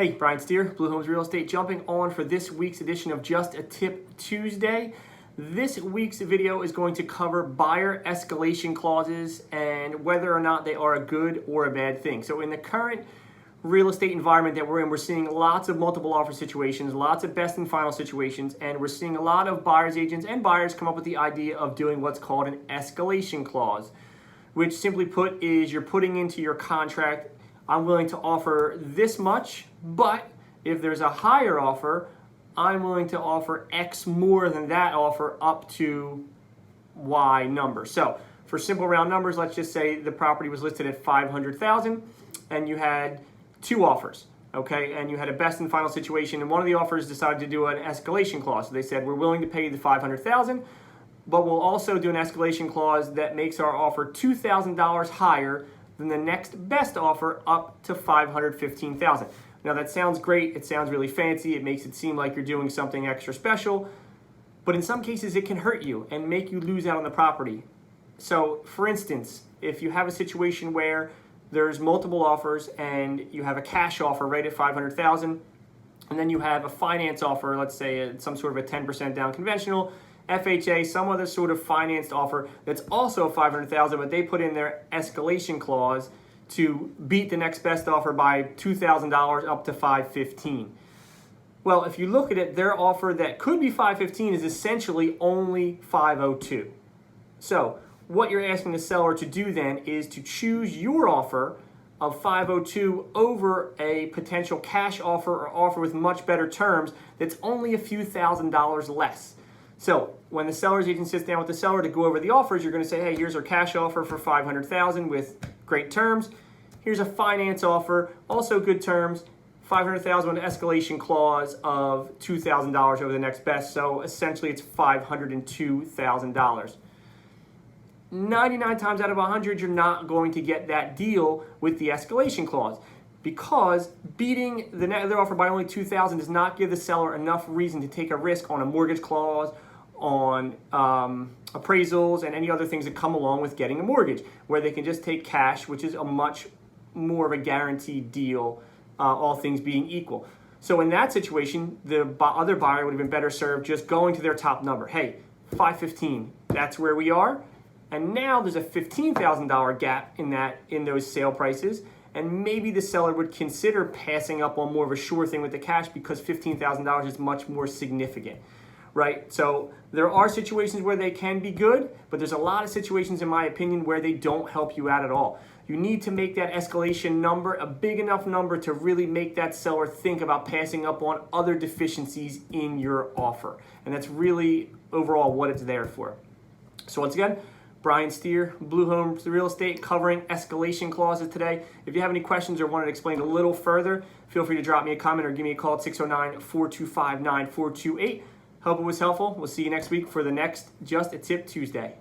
Hey, Brian Steer, Blue Homes Real Estate, jumping on for this week's edition of Just a Tip Tuesday. This week's video is going to cover buyer escalation clauses and whether or not they are a good or a bad thing. So in the current real estate environment that we're in, we're seeing lots of multiple offer situations, lots of best and final situations, and we're seeing a lot of buyers agents and buyers come up with the idea of doing what's called an escalation clause, which simply put is you're putting into your contract, I'm willing to offer this much, but if there's a higher offer, I'm willing to offer X more than that offer up to Y number. So for simple round numbers, let's just say the property was listed at $500,000 and you had two offers, okay? And you had a best and final situation, and one of the offers decided to do an escalation clause. So they said, we're willing to pay you the $500,000, but we'll also do an escalation clause that makes our offer $2,000 higher than the next best offer up to $515,000. Now that sounds great, it sounds really fancy, it makes it seem like you're doing something extra special, but in some cases it can hurt you and make you lose out on the property. So for instance, if you have a situation where there's multiple offers and you have a cash offer right at $500,000, and then you have a finance offer, let's say some sort of a 10% down conventional, FHA, some other sort of financed offer that's also $500,000, but they put in their escalation clause to beat the next best offer by $2,000 up to $515,000. Well, if you look at it, their offer that could be $515,000 is essentially only $502,000. So what you're asking the seller to do then is to choose your offer of $502,000 over a potential cash offer or offer with much better terms that's only a few $1,000s less. So when the seller's agent sits down with the seller to go over the offers, you're going to say, hey, here's our cash offer for $500,000 with great terms. Here's a finance offer, also good terms, $500,000 with an escalation clause of $2,000 over the next best. So essentially it's $502,000. 99 times out of 100, you're not going to get that deal with the escalation clause, because beating the other offer by only $2,000 does not give the seller enough reason to take a risk on a mortgage clause, on appraisals, and any other things that come along with getting a mortgage, where they can just take cash, which is a much more of a guaranteed deal, all things being equal. So in that situation, the other buyer would have been better served just going to their top number. Hey, $515,000, that's where we are. And now there's a $15,000 gap in those sale prices, and maybe the seller would consider passing up on more of a sure thing with the cash because $15,000 is much more significant, right? So there are situations where they can be good, but there's a lot of situations, in my opinion, where they don't help you out at all. You need to make that escalation number a big enough number to really make that seller think about passing up on other deficiencies in your offer. And that's really overall what it's there for. So once again, Brian Steer, Blue Homes Real Estate, covering escalation clauses today. If you have any questions or want it explained a little further, feel free to drop me a comment or give me a call at 609-425-9428. Hope it was helpful. We'll see you next week for the next Just a Tip Tuesday.